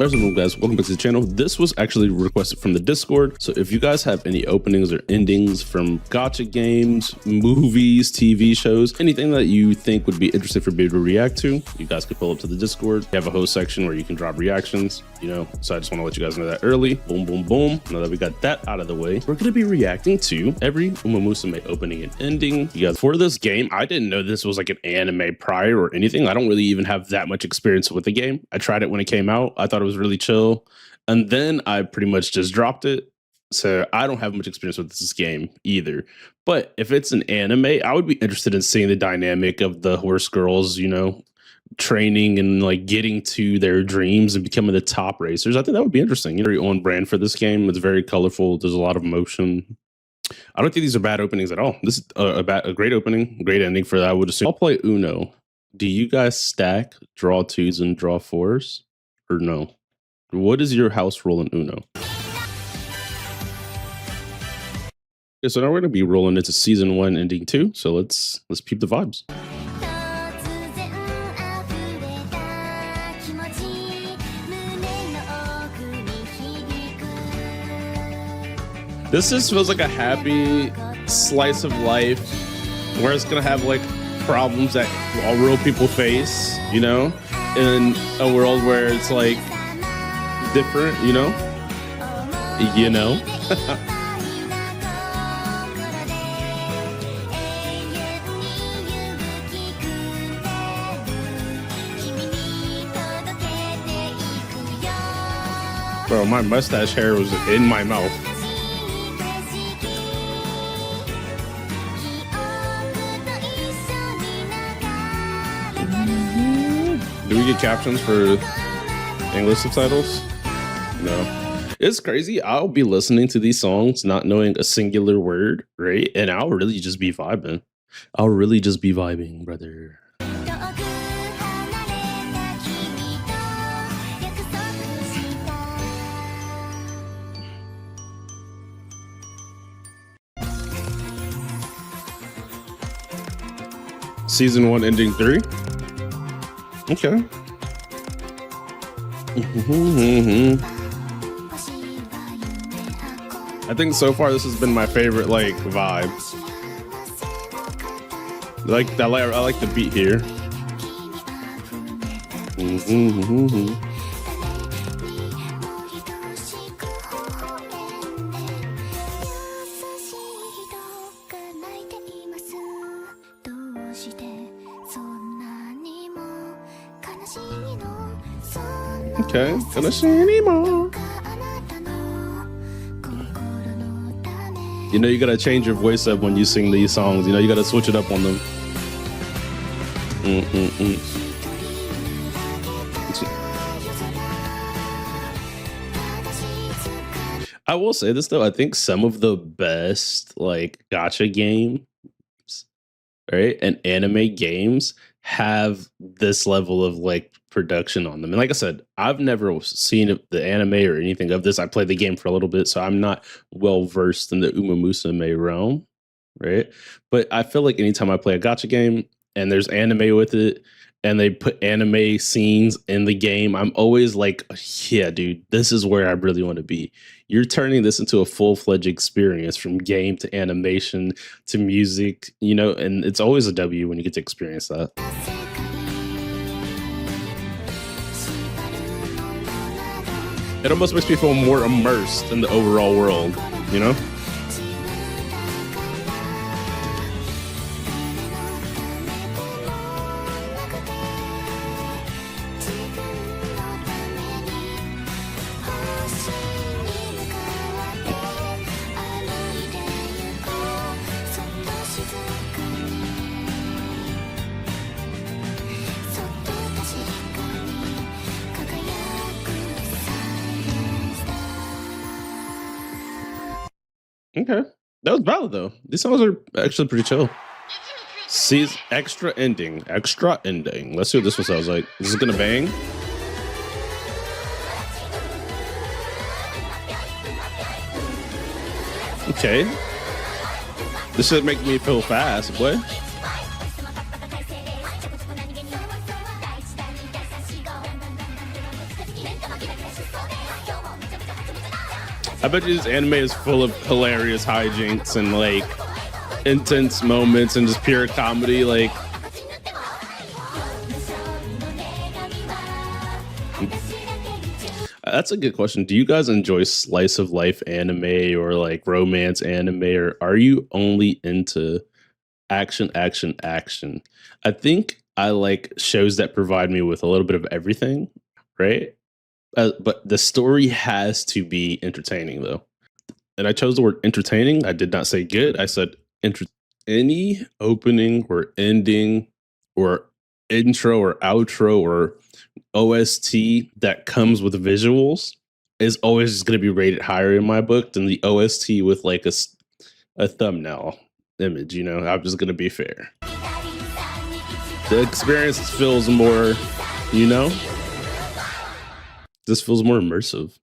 What's up, guys? Welcome back to the channel. This was actually requested from the Discord. So if you guys have any openings or endings from gacha games, movies, TV shows, anything that you think would be interesting for me to react to, you guys can pull up to the Discord. We have a host section where you can drop reactions, so I just want to let you guys know that early. Boom, boom, boom. Now that we got that out of the way, we're going to be reacting to every Musume opening and ending. You guys, for this game, I didn't know this was like an anime prior or anything. I don't really even have that much experience with the game. I tried it when it came out. I thought it was really chill, and then I pretty much just dropped it. So I don't have much experience with this game either. But if it's an anime, I would be interested in seeing the dynamic of the horse girls, training and like getting to their dreams and becoming the top racers. I think that would be interesting. Very on brand for this game. It's very colorful. There's a lot of motion. I don't think these are bad openings at all. This is a great opening, great ending for that, I would assume. I'll play Uno. Do you guys stack draw twos and draw fours or no? What is your house rule in Uno? Okay, so now we're going to be rolling into season 1 ending 2. So let's peep the vibes. This just feels like a happy slice of life where it's gonna have like problems that all real people face, in a world where it's like different, Bro, my mustache hair was in my mouth. Do we get captions for English subtitles? No. It's crazy. I'll be listening to these songs not knowing a singular word, right? And I'll really just be vibing. I'll really just be vibing, brother. Season 1 ending 3. Okay. I think so far this has been my favorite vibe. I like the beat here. Okay, gonna see anymore. You gotta change your voice up when you sing these songs. You gotta switch it up on them. I will say this though, I think some of the best gacha games, right, and anime games have this level of production on them. And like I said, I've never seen the anime or anything of this. I played the game for a little bit, so I'm not well versed in the Musume realm, right? But I feel like anytime I play a gacha game and there's anime with it and they put anime scenes in the game, I'm always like, yeah, dude, this is where I really want to be. You're turning this into a full-fledged experience from game to animation to music, and it's always a W when you get to experience that. It almost makes me feel more immersed in the overall world, Okay, that was valid though. These songs are actually pretty chill. See, extra ending. Let's see what this one sounds like. This is gonna bang. Okay, this should make me feel fast, boy. I bet you this anime is full of hilarious hijinks and like intense moments and just pure comedy. Like, that's a good question. Do you guys enjoy slice of life anime or like romance anime, or are you only into action, action, action? I think I like shows that provide me with a little bit of everything, right? But the story has to be entertaining, though. And I chose the word entertaining. I did not say good. I said any opening or ending or intro or outro or OST that comes with visuals is always going to be rated higher in my book than the OST with like a thumbnail image. You know, I'm just going to be fair. The experience feels more, you know, this feels more immersive.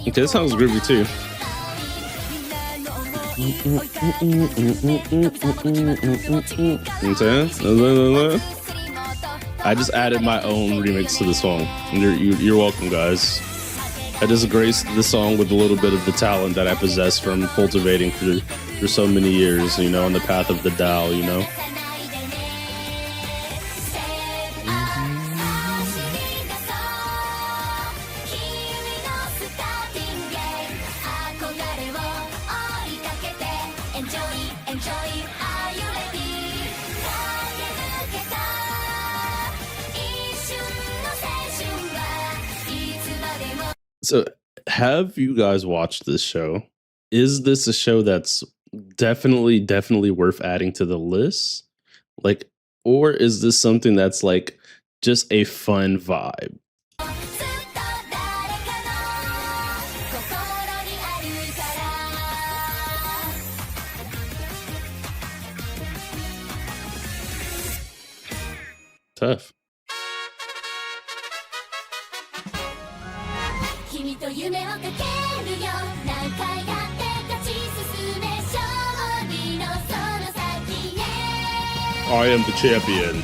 Okay, this sounds groovy too. I just added my own remix to the song. You're welcome, guys. I just graced the song with a little bit of the talent that I possess from cultivating for so many years, you know, on the path of the Tao, you know. So, have you guys watched this show? Is this a show that's definitely worth adding to the list? Like, or is this something that's like just a fun vibe? Tough. I am the champion.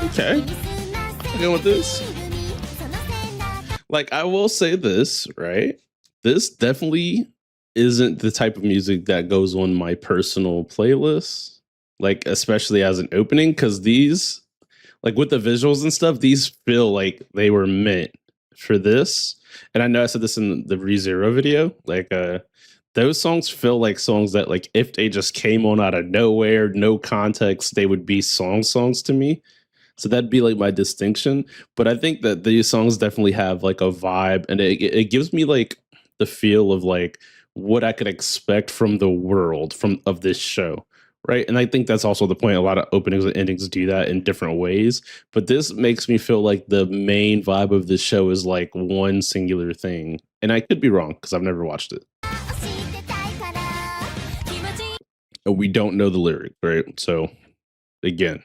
Okay, I'm going with this. Like, I will say this, right? This definitely isn't the type of music that goes on my personal playlist, like, especially as an opening, because these, like, with the visuals and stuff, these feel like they were meant for this. And I know I said this in the ReZero video, like, those songs feel like songs that, like, if they just came on out of nowhere, no context, they would be songs to me. So that'd be like my distinction. But I think that these songs definitely have like a vibe, and it gives me like the feel of like what I could expect from the world of this show. Right. And I think that's also the point. A lot of openings and endings do that in different ways. But this makes me feel like the main vibe of this show is like one singular thing. And I could be wrong because I've never watched it. We don't know the lyric, right? So again,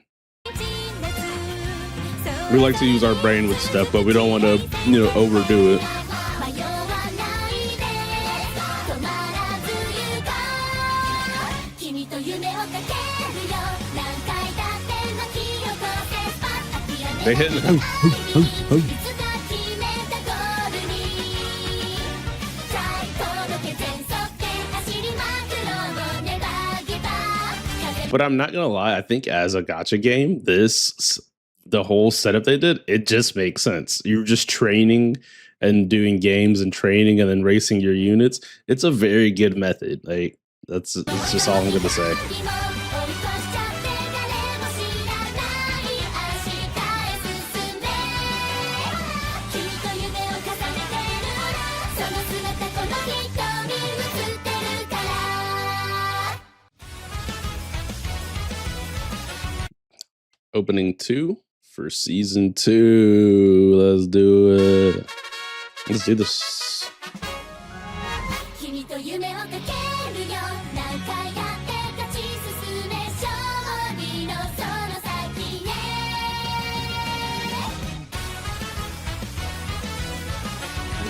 we like to use our brain with stuff, but we don't want to, you know, overdo it. They hit. But I'm not gonna lie. I think as a gacha game, the whole setup they did, it just makes sense. You're just training and doing games and training and then racing your units. It's a very good method. Like that's just all I'm gonna say. Opening 2 for season 2. Let's do it. Let's do this.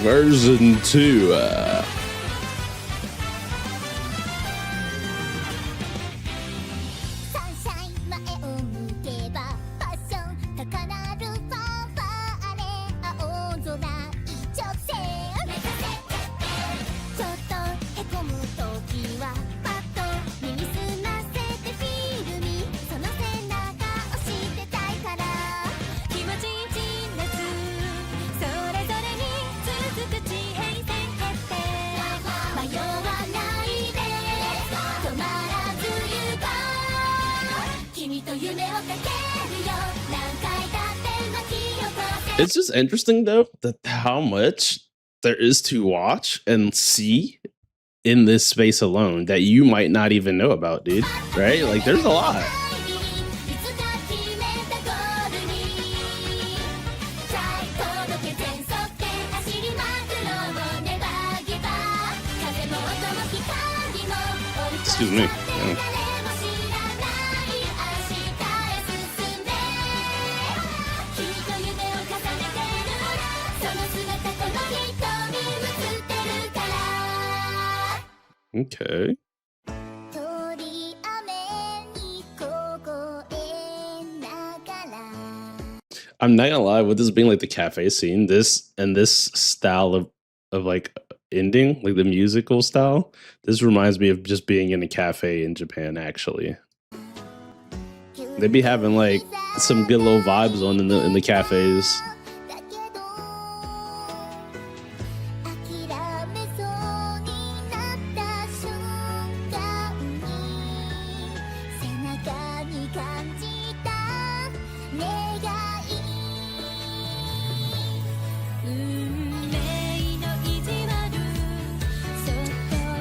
Version 2. It's just interesting though that how much there is to watch and see in this space alone that you might not even know about, dude. Right? Like there's a lot. Excuse me. Yeah. Okay. I'm not gonna lie, with this being like the cafe scene, this style of like ending, like the musical style, this reminds me of just being in a cafe in Japan. Actually, they be having like some good little vibes on in the cafes.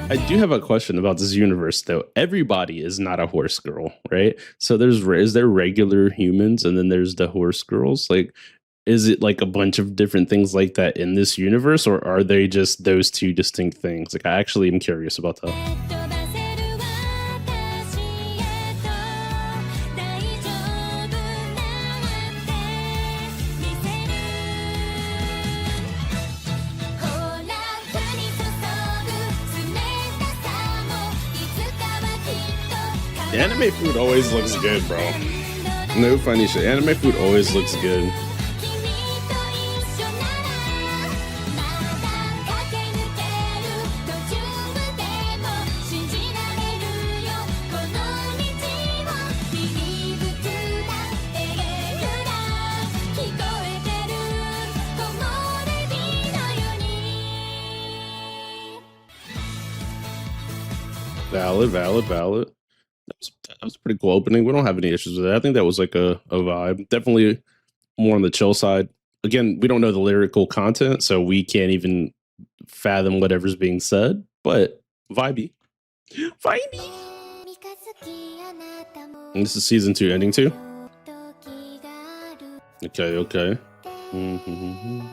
I do have a question about this universe, though. Everybody is not a horse girl, right? So is there regular humans and then there's the horse girls? Like, is it like a bunch of different things like that in this universe, or are they just those two distinct things? Like, I actually am curious about that. Anime food always looks good, bro. No funny shit. Anime food always looks good. Valid. That was a pretty cool opening. We don't have any issues with it. I think that was like a vibe. Definitely more on the chill side. Again, we don't know the lyrical content, so we can't even fathom whatever's being said, but vibey. And this is season 2 ending 2. Okay. Mm-hmm.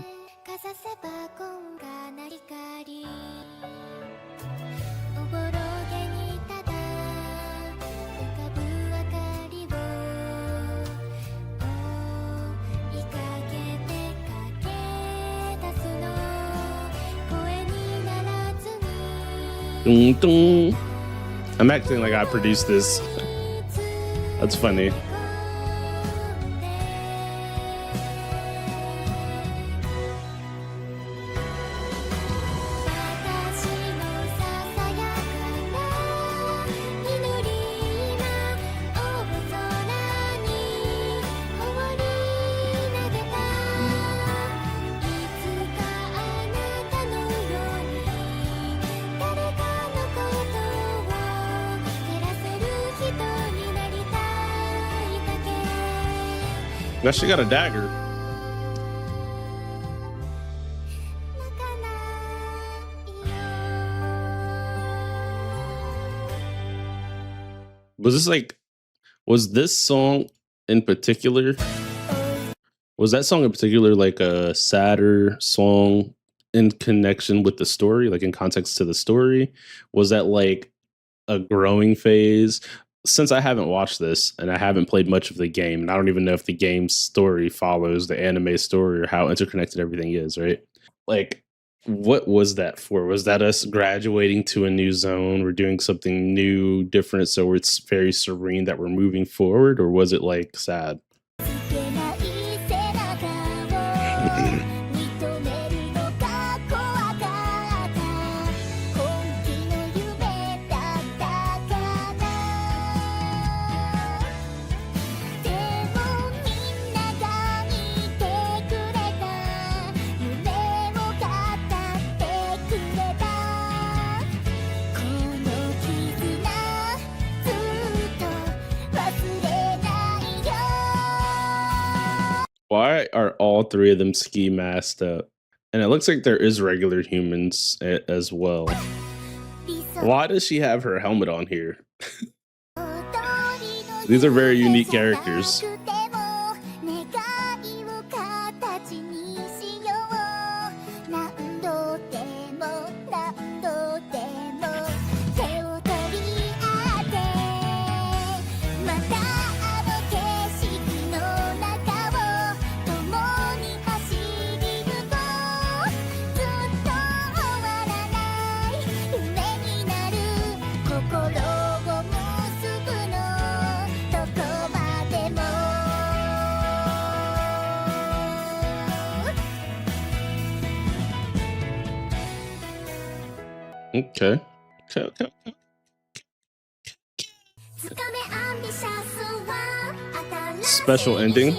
I'm acting like I produced this. That's funny. Now she got a dagger. Was this song in particular, was that song in particular like a sadder song in connection with the story, like in context to the story? Was that like a growing phase? Since I haven't watched this and I haven't played much of the game, and I don't even know if the game's story follows the anime story or how interconnected everything is, right? Like, what was that for? Was that us graduating to a new zone? We're doing something new, different, so it's very serene that we're moving forward, or was it like sad? Why are all three of them ski masked up? And it looks like there is regular humans as well. Why does she have her helmet on here? These are very unique characters. Okay. Okay. Special ending.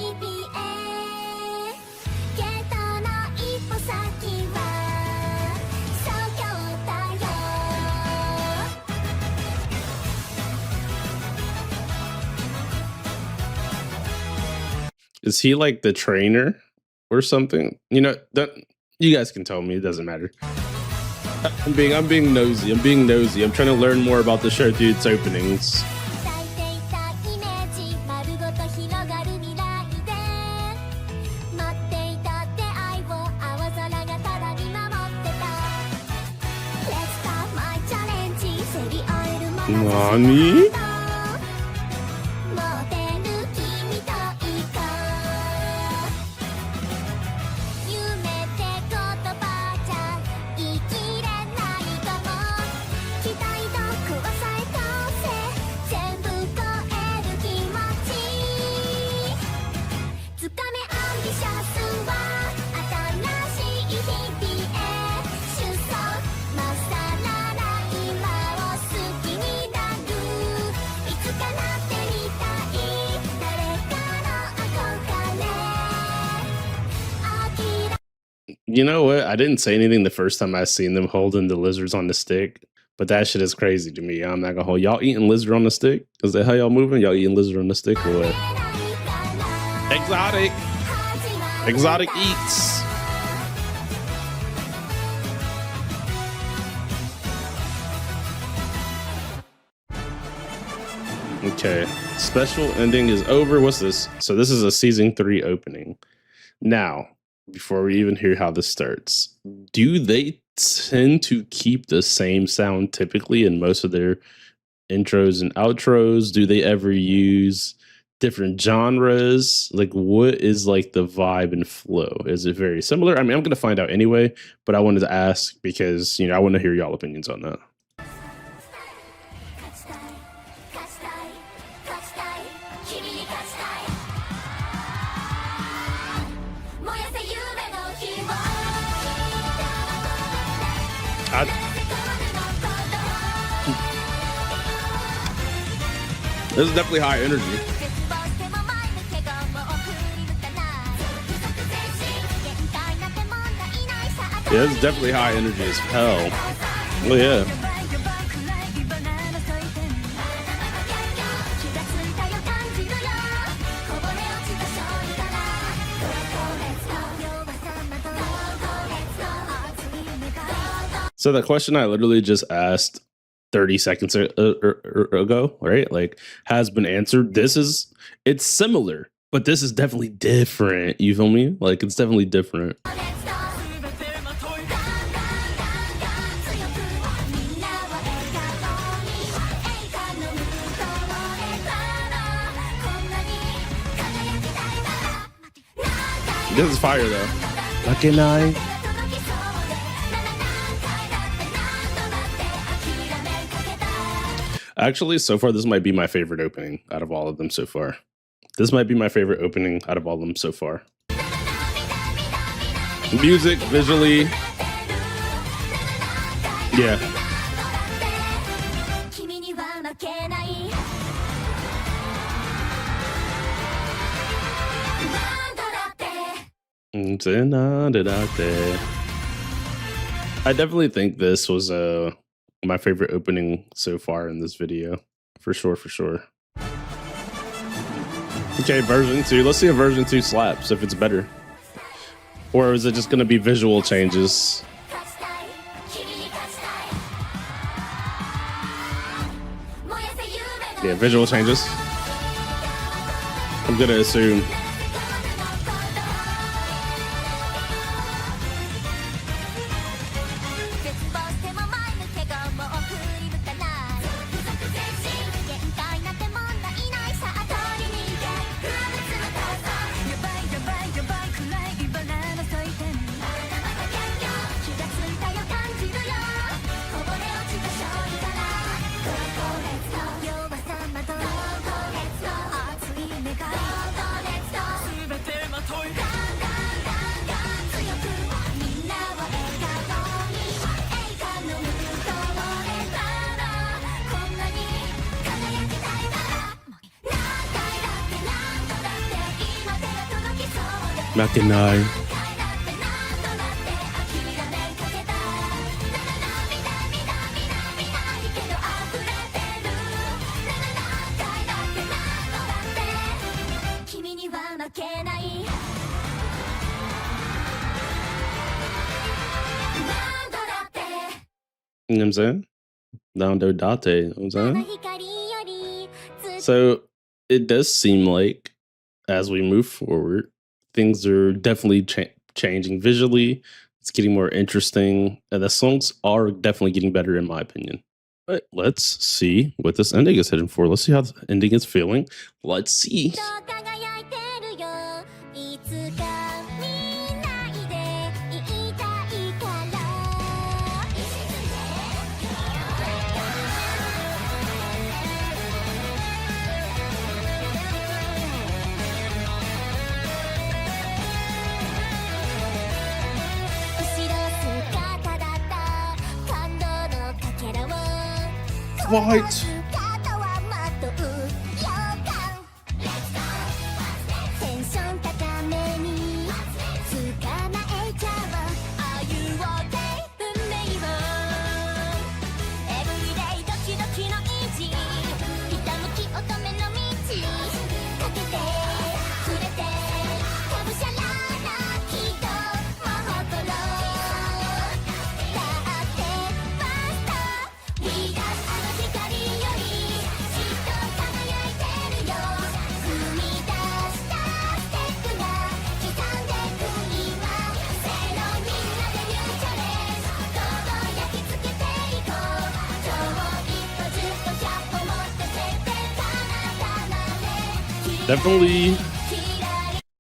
Is he like the trainer or something? You know, that you guys can tell me, it doesn't matter. I'm being nosy. I'm trying to learn more about the show through its openings. Nani? You know what? I didn't say anything the first time I seen them holding the lizards on the stick, but that shit is crazy to me. I'm not gonna hold y'all eating lizard on the stick. Is that how y'all moving? Y'all eating lizard on the stick or what? Exotic eats. Okay, special ending is over. What's this? So this is a season 3 opening. Now, before we even hear how this starts, do they tend to keep the same sound typically in most of their intros and outros? Do they ever use different genres? Like, what is like the vibe and flow? Is it very similar? I mean, I'm gonna find out anyway, but I wanted to ask because, you know, I want to hear y'all opinions on that. This is definitely high energy. Yeah, this is definitely high energy as hell. Oh yeah. So the question I literally just asked 30 seconds ago, right? Like has been answered. It's similar, but this is definitely different. You feel me? Like it's definitely different. This is fire though. Lucky night. Actually, so far, this might be my favorite opening out of all of them so far. This might be my favorite opening out of all of them so far. Music, visually. Yeah. I definitely think this was my favorite opening so far in this video. For sure, for sure. Okay, version 2. Let's see if version 2 slaps, if it's better. Or is it just gonna be visual changes? Yeah, visual changes. I'm gonna assume. Makinai. You know what I'm saying? Down do date. You know what I'm saying? So it does seem like as we move forward, things are definitely changing visually. It's getting more interesting. And the songs are definitely getting better, in my opinion. But let's see what this ending is heading for. Let's see how the ending is feeling. Let's see. What?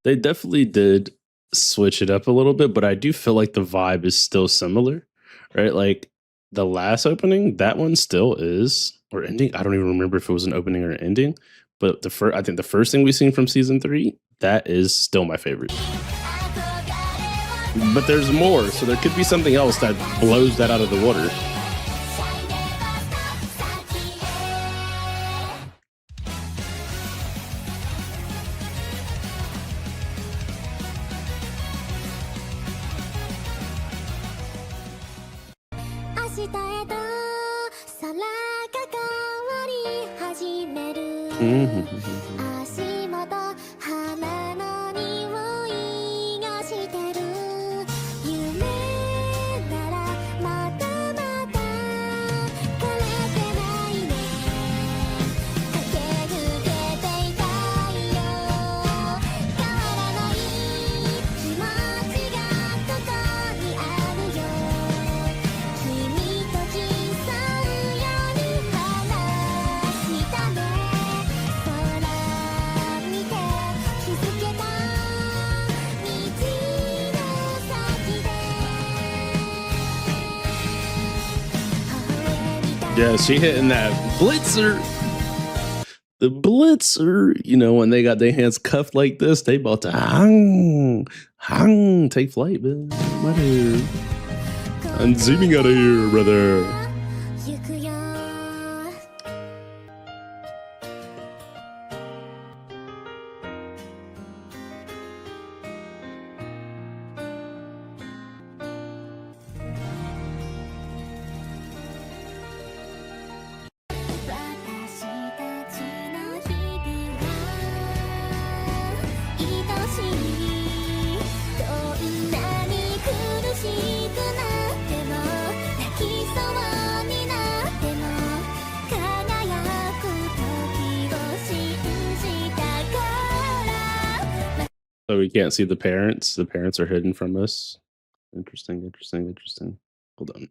They definitely did switch it up a little bit, but I do feel like the vibe is still similar, right? Like the last opening, that one still is, or ending. I don't even remember if it was an opening or an ending, but I think the first thing we've seen from season 3, that is still my favorite. But there's more, so there could be something else that blows that out of the water. Yeah, she hitting that blitzer. The blitzer, you know, when they got their hands cuffed like this, they about to take flight, man. Mother. I'm zooming out of here, brother. So we can't see the parents. The parents are hidden from us. Interesting. Hold on.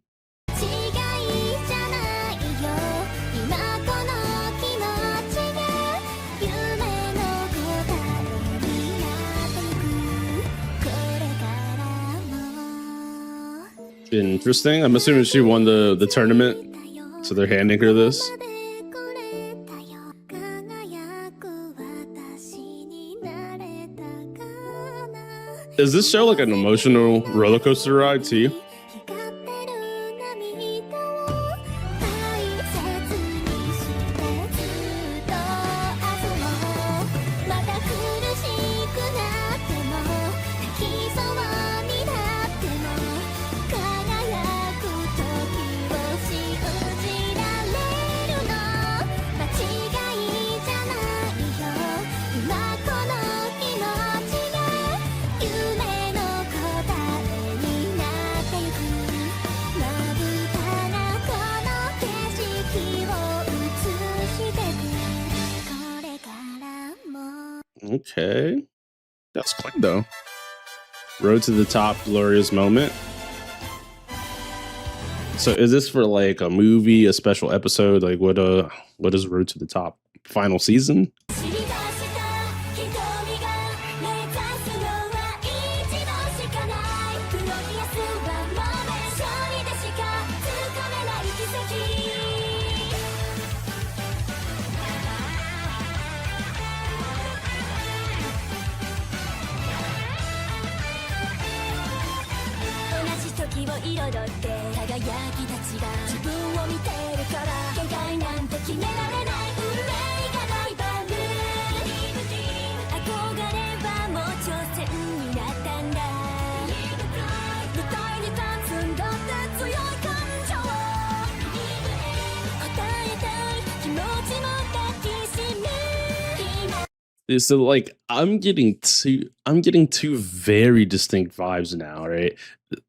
Interesting. I'm assuming she won the tournament, so they're handing her this. Is this show like an emotional roller coaster ride to you? Okay. That's clean though. Road to the top, glorious moment. So is this for like a movie, a special episode? Like what is Road to the Top? Final season? So like I'm getting two very distinct vibes now, right?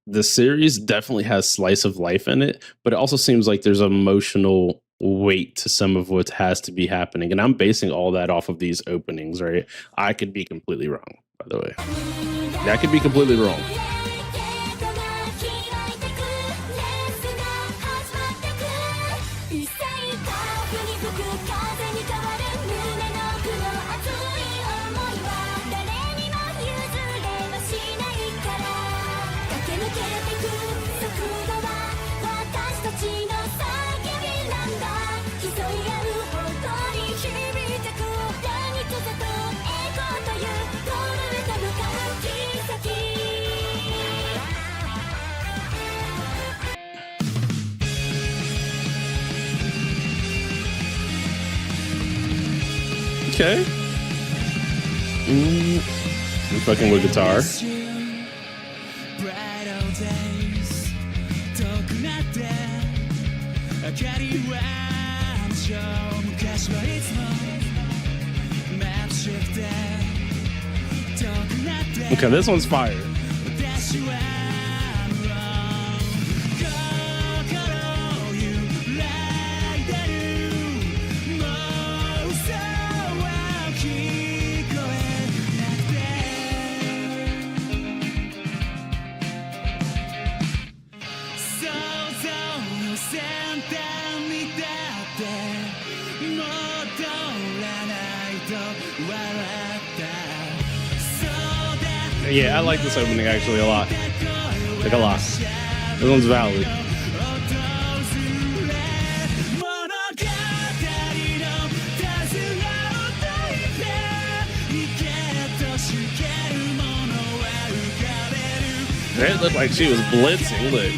The series definitely has slice of life in it, but it also seems like there's emotional weight to some of what has to be happening. And I'm basing all that off of these openings, right? I could be completely wrong, by the way. I could be completely wrong. Okay. I'm fucking with guitar. Okay, this one's fire. Yeah, I like this opening actually a lot. Like a lot. This one's valid. It looked like she was blitzing. Look.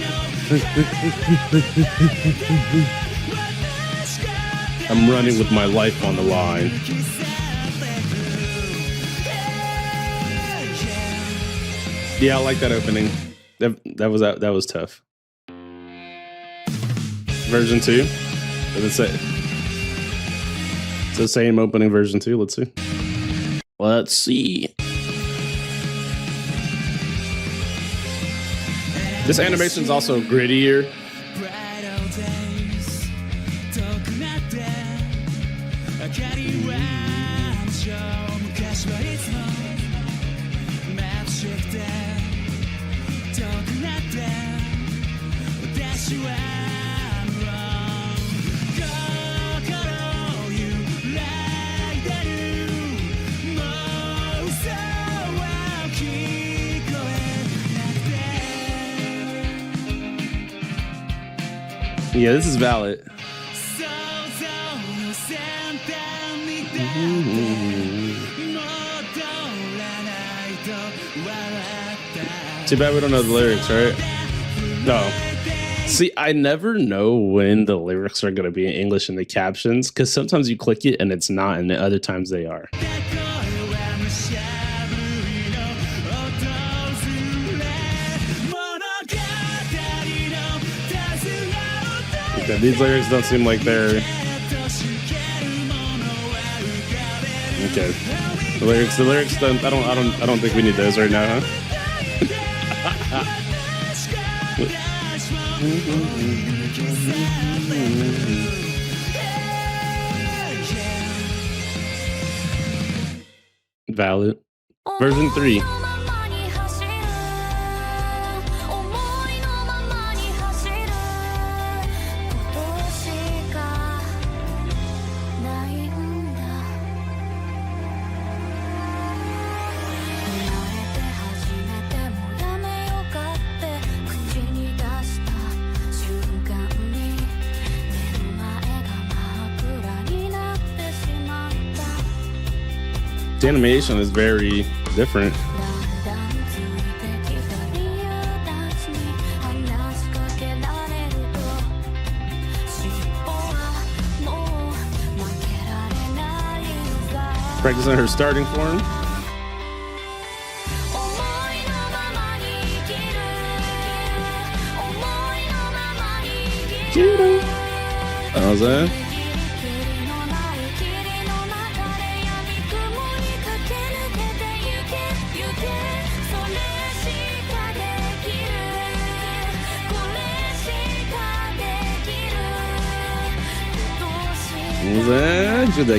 I'm running with my life on the line. Yeah, I like that opening. That was tough. Version 2. Let's say it's the same opening version 2. Let's see. Let's see. This animation is also grittier. Yeah, this is valid. Too bad we don't know the lyrics, right? No. See, I never know when the lyrics are going to be in English in the captions, because sometimes you click it and it's not, and the other times they are. Okay, these lyrics don't seem like they're... Okay. The lyrics don't, I don't think we need those right now, huh? Valid. Version 3. The animation is very different. Practicing her starting form. How's that?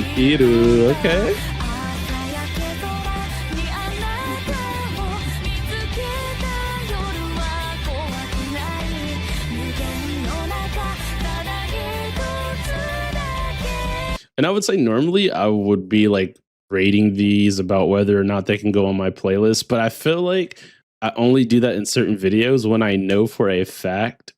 Okay. And I would say normally I would be like rating these about whether or not they can go on my playlist, but I feel like I only do that in certain videos when I know for a fact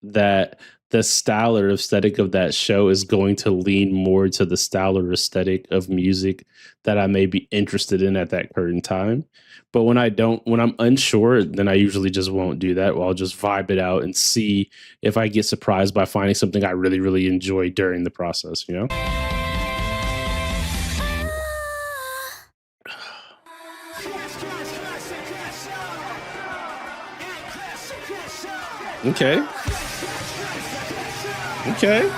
that the style or aesthetic of that show is going to lean more to the style or aesthetic of music that I may be interested in at that current time. But when I'm unsure, then I usually just won't do that. Well, I'll just vibe it out and see if I get surprised by finding something I really, really enjoy during the process, you know? Okay. Okay.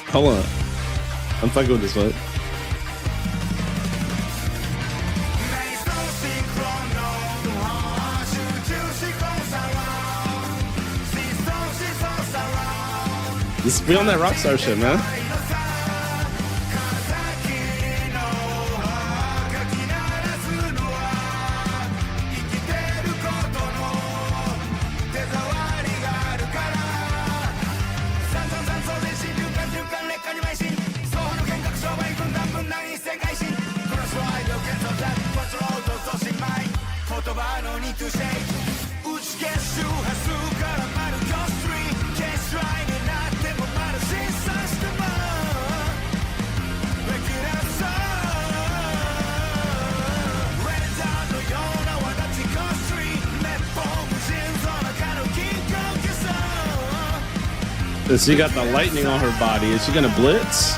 Hold on. I'm fucking with this one. This be on that Rockstar shit, man. And she got the lightning on her body. Is she gonna blitz?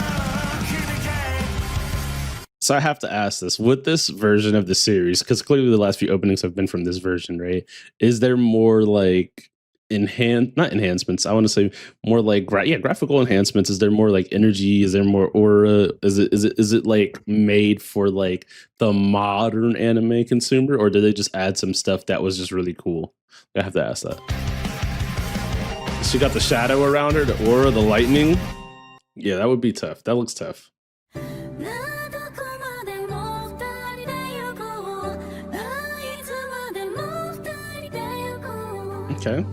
So I have to ask this, with this version of the series, because clearly the last few openings have been from this version, right? Is there more like not enhancements, I want to say more like graphical enhancements? Is there more like energy? Is there more aura? Is it like made for like the modern anime consumer, or did they just add some stuff that was just really cool? I have to ask that. She got the shadow around her, the aura, the lightning. Yeah, that would be tough. That looks tough. Okay.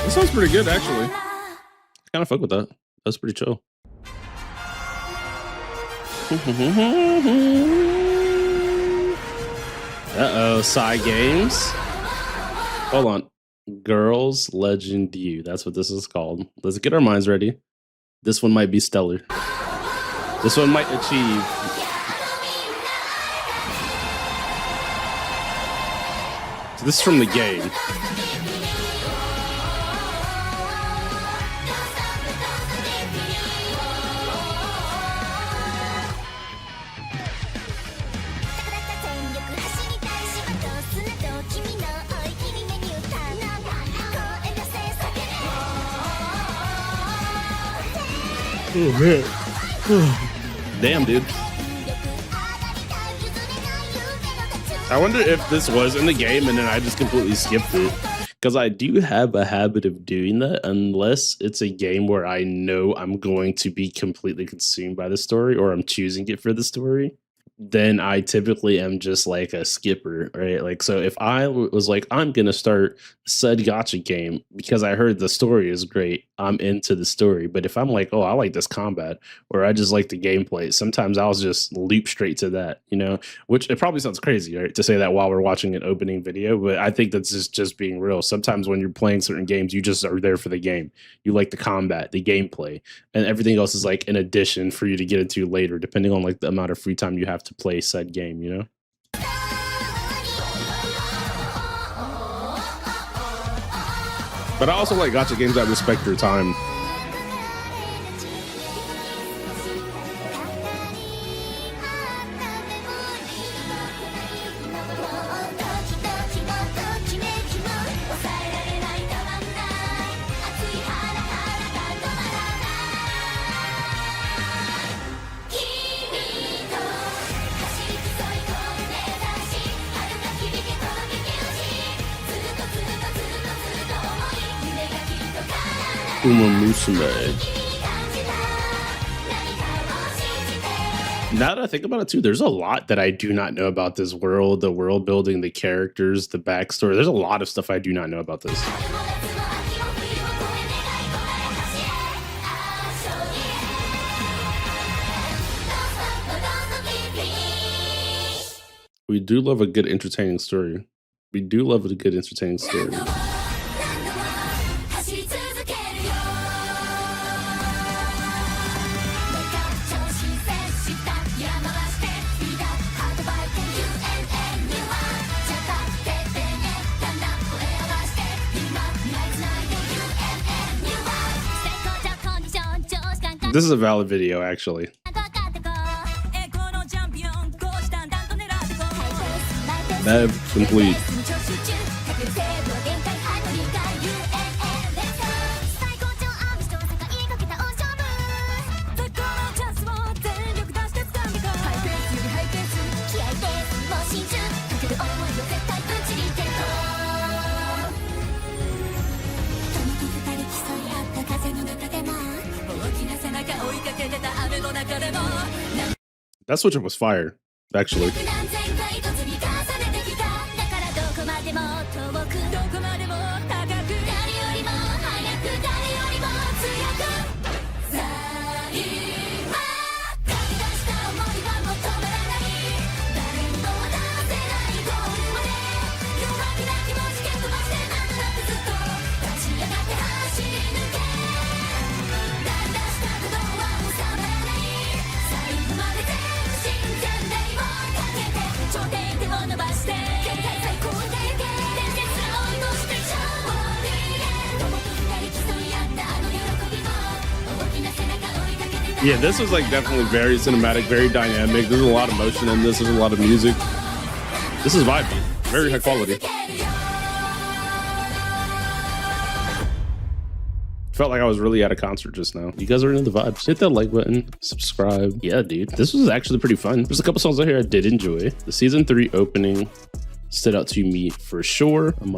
That sounds pretty good, actually. I kind of fuck with that. That's pretty chill. Uh-oh, side games. Hold on. Girls Legend U. That's what this is called. Let's get our minds ready. This one might be stellar. This one might achieve. So this is from the game. Oh, man. Damn, dude. I wonder if this was in the game and then I just completely skipped it. Because I do have a habit of doing that unless it's a game where I know I'm going to be completely consumed by the story or I'm choosing it for the story. Then I typically am just like a skipper, right? Like, so if I was like, I'm going to start said gacha game because I heard the story is great, I'm into the story. But if I'm like, oh, I like this combat or I just like the gameplay, sometimes I'll just leap straight to that, you know, which it probably sounds crazy, right, to say that while we're watching an opening video. But I think that's just being real. Sometimes when you're playing certain games, you just are there for the game. You like the combat, the gameplay, and everything else is like an addition for you to get into later, depending on like the amount of free time you have to play said game, you know? But I also like gacha games that respect your time. Musume. Now that I think about it too, there's a lot that I do not know about this world, the world building, the characters, the backstory. There's a lot of stuff I do not know about this. We do love a good entertaining story. We do love a good entertaining story. This is a valid video, actually. Nev complete. That switch up was fire, actually. Yeah, this was like definitely very cinematic, very dynamic. There's a lot of motion in this. There's a lot of music. This is vibey, very high quality. Felt like I was really at a concert just now. You guys are into the vibes. Hit that like button, subscribe. Yeah, dude, this was actually pretty fun. There's a couple songs out here I did enjoy. The season 3 opening stood out to me for sure. I'm